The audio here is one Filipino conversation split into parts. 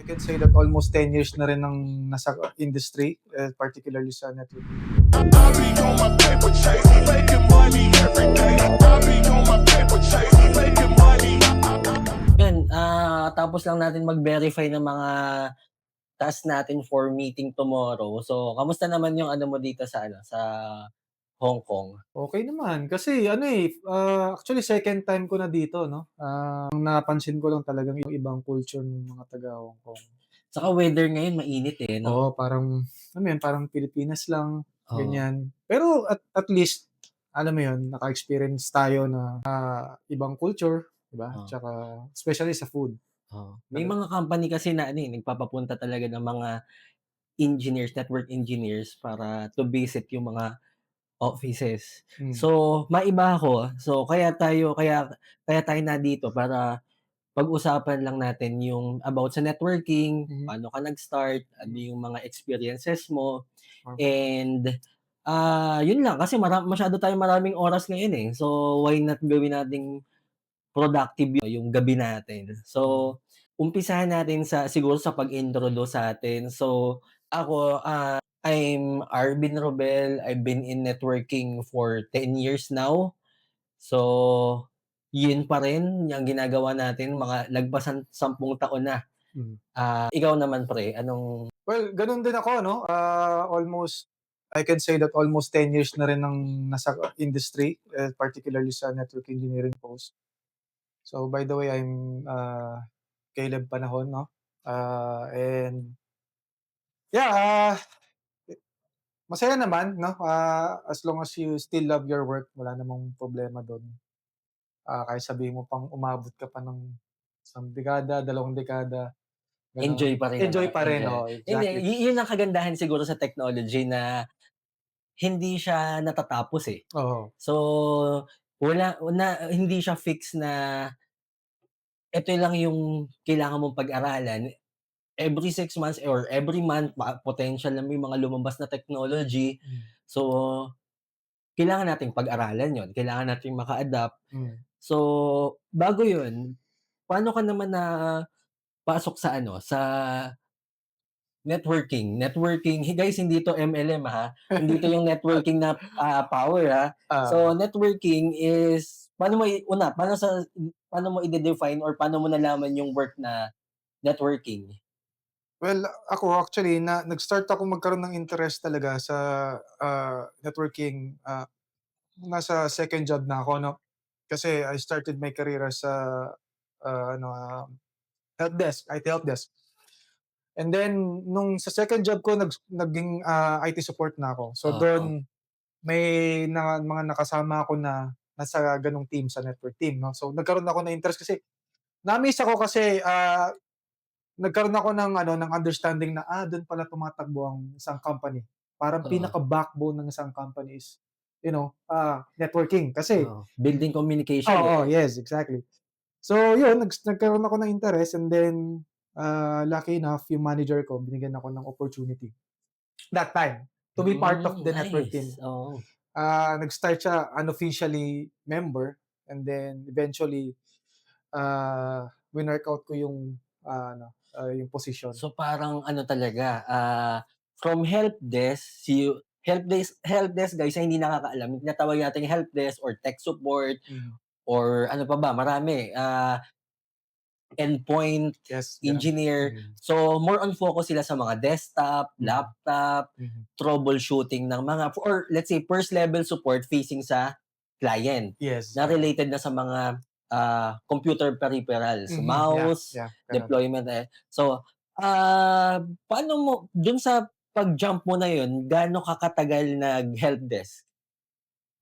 I can say that almost 10 years na rin ng nasa industry, particularly sa network. I be on my paper chase, making money every day. I be on my paper chase, making money. Yan, tapos lang natin mag-verify ng mga task natin for meeting tomorrow. So, kamusta naman yung ano mo dito sa sa Hong Kong? Okay naman kasi actually second time ko na dito 'no. Ang napansin ko lang talagang yung ibang culture ng mga taga Hong Kong. Saka weather ngayon mainit Oo, no? parang alam mo yun, parang Pilipinas lang, Oo. ganyan. Pero at least alam mo yun, naka-experience tayo na, ibang culture, 'di ba? Oo. Tsaka especially sa food. Oo. May mga company kasi na nagpapapunta talaga ng mga engineers, network engineers para to visit yung mga offices. Hmm. So, maiba ako. So, kaya tayo nandito para pag-usapan lang natin yung about sa networking, Mhm. paano ka nag-start, ano Hmm. yung mga experiences mo, Oh. and, yun lang kasi masyado tayong maraming oras ngayon, eh. So, why not gawin nating productive yung gabi natin. So, umpisahan natin siguro sa pag-introduce sa'tin. So, ako, I'm Arvin Robel. I've been in networking for 10 years now. So, yun pa rin yung ginagawa natin, mga lagpasan 10 taon na. Hmm. Ikaw naman pre, anong Well, gano'n din ako 'no, almost I can say that almost 10 years na rin ng nasa industry, particularly sa network engineering post. So, by the way, I'm, Caleb Panahon 'no, and yeah, masaya naman 'no, as long as you still love your work, wala namang problema do'n. Kahit sabihin mo pang umabot ka pa ng isang dekada, 2 dekada, gano'n, enjoy pa rin enjoy naman, pa rin, enjoy? oo, Hindi, exactly. yun ang kagandahan siguro sa technology na hindi siya natatapos, eh. Oo. So, hindi siya fix na ito lang yung kailangan mong pag-aralan. Every 6 months or every month potential na may mga lumabas na technology. Hmm. So, kailangan nating pag-aralan yon, kailangan nating maka-adapt. Hmm. So, bago yun, paano ka naman napasok sa sa networking? Networking, guys, hindi 'to MLM, ha, hindi 'to yung networking na, power, ha. So, Ah, networking is paano mo ide-define or paano mo nalaman yung work na networking? well, ako actually nag-start ako magkaroon ng interest talaga sa, networking, nasa second job na ako 'no. Kasi I started my career as a, help desk, IT help desk. And then nung sa second job ko naging, IT support na ako. So Oo, dun may mga nakasama ako na nasa ganong team, sa network team 'no. So nagkaroon ako ng interest kasi na-amaze ako kasi, nagkaroon ako ng ng understanding na, dun pala tumatakbo ang isang company. Parang oo, pinaka-backbone ng isang company is, networking. Kasi oo. Building communication, oo, eh. yes, exactly. So yun, nagkaroon ako ng interest, and then, lucky enough yung manager ko binigyan ako ng opportunity, that time, to be part of the network team. Nice, oo. Nag-start siya unofficially member, and then eventually, winork out ko yung, yung position. So, parang ano talaga, from help desk guys, sa hindi nakakaalam, tinatawag nating help desk or tech support Mhm. or ano pa ba, marami, endpoint Yes, gano'n. engineer. Mhm. So, more on focus sila sa mga desktop, Mhm. laptop, Mhm. troubleshooting ng mga or let's say first level support facing sa client Yes, na oo. related na sa mga, computer peripherals, Mhm. Yeah, mouse, yeah, gano'n. deployment, eh. So, paano mo dun sa pag-jump mo na yun, gaano ka katagal nag-helpdesk?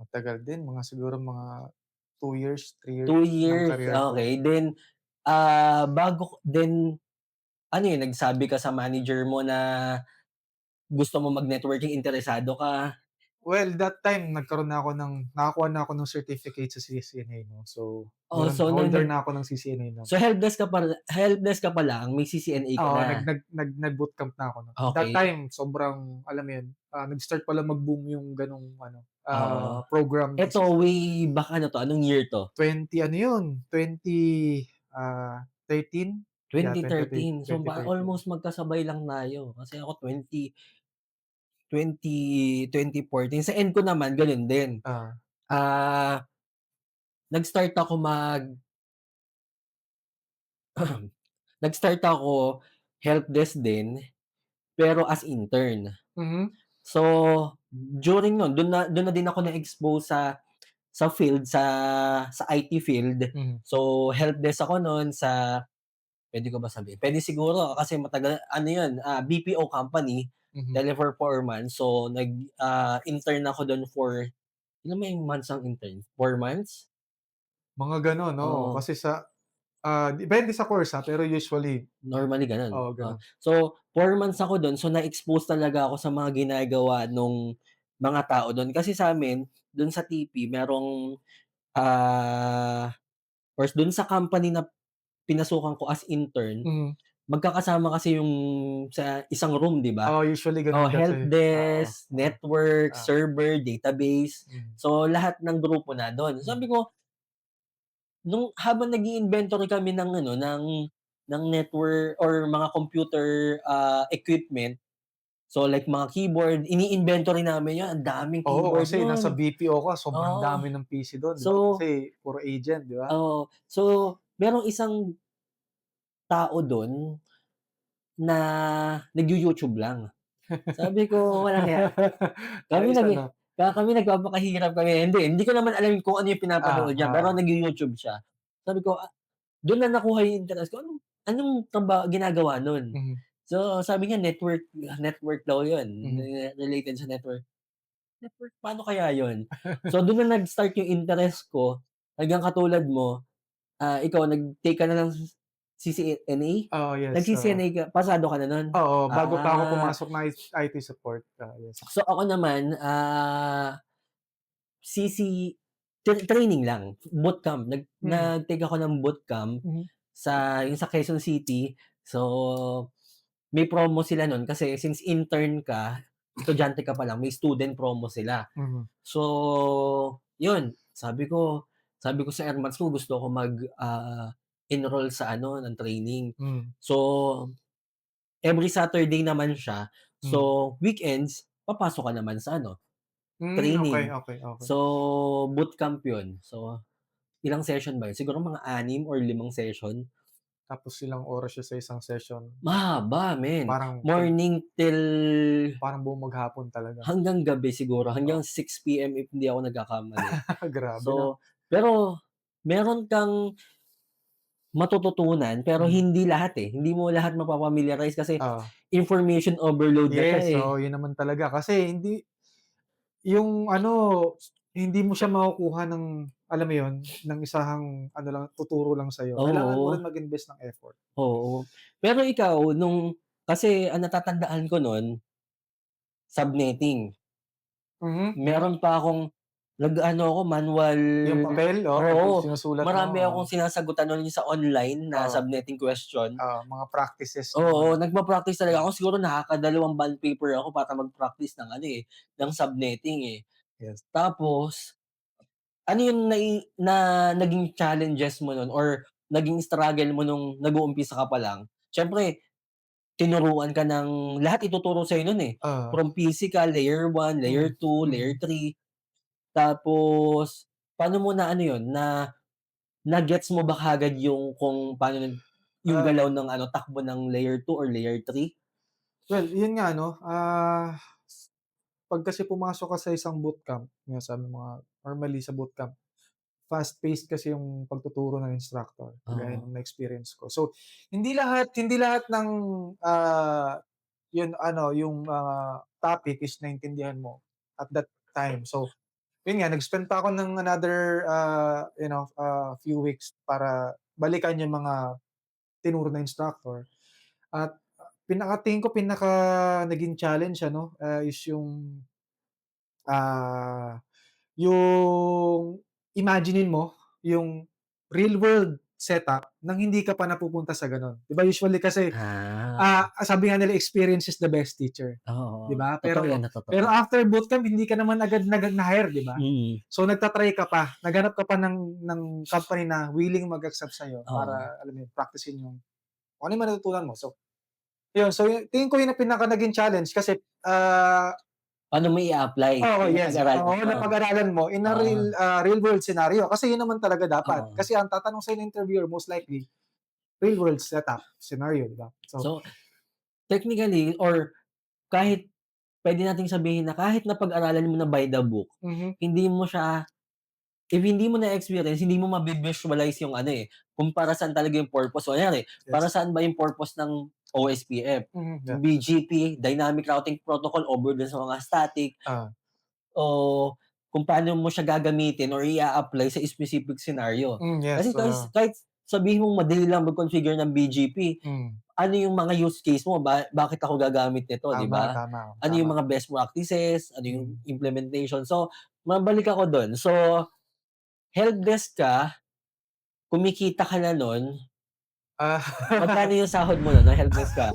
Matagal din, siguro mga 2 years, 3 years ng Two years, career ko. okay. Then, ano yun, nagsabi ka sa manager mo na gusto mo mag-networking, interesado ka? Well, that time nakakuha na ako ng certificate sa CCNA 'no. So, Oh, meron so nung holder na ako ng CCNA 'no. helpdesk ka pa lang, may CCNA ka Oo, na? nag-bootcamp na ako 'no. That Okay, time sobrang alam mo yun, nag-start palang mag-boom yung gano'ng oo. program. Eto way back ano 'to, anong year 'to? 20 ano yun, 13. Yeah, 2013. So, 2013. almost magkasabay lang tayo kasi ako 2014. Sa end ko naman gano'n din. Ah, Ah, nag-start ako nag-start ako help desk din, pero as intern. mhm, So, during nun dun na din ako na-expose sa field, sa IT field. mhm, So, help desk ako nun sa puwede ko ba sabihin? Puwede siguro kasi matagal ano yun, BPO company, mhm. tele for 4 months. So, intern ako dun for ilan ba yung months ang intern? 4 months? Mga gano'n, oo. Oo, Kasi depende sa course, pero usually normally gano'n. oo, gano'n. So, 4 months ako dun, so na-expose talaga ako sa mga ginagawa nung mga tao dun. Kasi sa'min, dun sa TP merong, ah, or dun sa company na pinasukan ko as intern, Mhm. magkakasama kasi yung sa isang room, 'di ba? Oo, usually Oh, gano'n kasi. help Oo, desk, oo. network, Ah, server, database. mhm, So, lahat ng grupo na dun. mhm, Sabi ko, nung habang nag-i-inventory kami ng ano, ng network or mga computer, equipment, so like mga keyboard, ini-inventory namin 'yun, ang daming oo, keyboard kasi nasa nun. BPO ka sobrang Oo. dami ng PC do'n, 'di ba? So Kasi puro agent, 'di ba? so merong isang tao dun na nagyu-YouTube lang. Sabi ko, walang hiya. Kami Ayos nag ano? kami nagpapakahirap kami, hindi ko naman alam kung ano yung Ah, pinapanood niya, pero oo. nagyu-YouTube siya. Sabi ko, dun na nakuha yung interest ko, anong ginagawa nun? Mhm, So, sabi niya network daw yun, mhm. related sa network. Network, paano kaya yun? So, dun na nag-start yung interest ko, hanggang katulad mo, ikaw nag-take ka na ng CCNA? Oo, yes, oo. Nag-CCNA ka, pasado ka na nun? Oo, bago pa ako Ah, pumasok ng IT support, yes. so ako naman, CC training lang, bootcamp. Mm, Nag-take ako ng bootcamp mhm, yung sa Quezon City. So, may promo sila nun kasi since intern ka, estudyante ka pa lang, may student promo sila. mhm, So, yun, sabi ko sa airmats ko gusto ko enroll sa ano, ng training. hmm, So, every Saturday naman siya. hmm. So, weekends, papasok ka naman sa ano, Okey, training. okey, okey. So, bootcamp yun. So, ilang session ba yun? Siguro mga 6 or 5 session. Tapos ilang oras siya sa isang session? Mahaba men, Parang morning till parang buong maghapon talaga. hanggang gabi siguro, Oo, hanggang 6 PM if hindi ako nagkakamali. grabe 'no? So, pero meron kang matututunan pero Mhm, hindi lahat, eh, hindi mo lahat mapa-familiarize kasi oo. information overload na siya, Yes, eh. oo, yun naman talaga kasi yung ano, hindi mo siya makukuha ng alam mo yun, ng isang ano lang, tuturo lang sa'yo. Kailangan mo rin Oo, mag-invest ng effort. oo. Pero ikaw kasi ang natatandaan ko nun, subnetting. Mhm, mhm. Meron pa akong nag-ano ako manual. Yung papel, Oo, sinusulat mo, marami akong sinasagutan nun sa online na oo, subnetting question. mga practices mo Oo, ano. nagpa-practice talaga Hmm, ako. Siguro nakakadalawang bond paper ako para mag-practice ng ano, ng subnetting, eh. yes. Tapos, ano yung naging challenges mo nun or naging struggle mo nung nag-uumpisa ka pa lang? Siyempre tinuruan ka ng lahat ituturo sa'yo nun, eh. Oo, From physical, layer 1, hmm, layer 2, mhm. layer 3. Tapos, paano mo na ano yun, na-gets mo ba kaagad yung kung paano yung Ah, galaw ng ano, takbo ng layer 2 or layer 3? well, yun nga 'no, 'pag kasi pumasok ka sa isang bootcamp, nga sabi mo nga, normally sa bootcamp, fast-paced kasi yung pagtuturo ng instructor, kagaya Oo, nung na-experience ko. So, hindi lahat ng, yun ano, yung, topic is naintindihan mo at that time. So, yun nga, nag-spend pa ako ng another, few weeks para balikan yung mga tinuro ng instructor at tingin ko pinaka naging challenge ano, is ah, yung imaginin mo yung real world setup ng hindi ka pa napupunta sa gano'n. 'Di ba usually kasi, ah, sabi nga nila experience is the best teacher, 'di oo, ba? totoo yan Pero na pero totoo. after bootcamp hindi ka naman agad na-hire, 'di ba? Mm, So nagta-try ka pa, naghanap ka pa ng company na willing mag-accept sa'yo oo, para alam mo yun, practicehin yung kung ano yung matututunan mo. So, yun. So, tingin ko yun ang pinaka naging challenge kasi, Paano mo i-a-apply oo, yung yes. napag-aralan Oo, mo? napag-aralan mo in a Ah, real world scenario. Kasi yun naman talaga dapat. oo. Kasi ang tatanong sa'yo ng interviewer most likely, real world setup scenario, di ba? So, So, technically or kahit puwede nating sabihin na kahit napag-aralan mo na by the book, mhm, hindi mo siya if hindi mo na-experience, hindi mo mavi-visualize yung ano, kung para saan talaga yung purpose. Kunyari, para yes. saan ba yung purpose ng OSPF, Yeah. BGP, Dynamic Routing Protocol over dun sa mga static, Ah, o kung paano mo siya gagamitin or i-a-apply sa specific scenario. yes, Kasi kahit sabihin mong madali lang mag-configure ng BGP, ano yung mga use case mo, bakit ako gagamit nito, 'di tama, ba? tama, Ano yung tama. mga best practices, ano yung Mm. implementation. So, mabalik ako dun. So, helpdesk ka, kumikita ka na nun, Ah, magkano yung sahod mo nun nung helpdesk ka?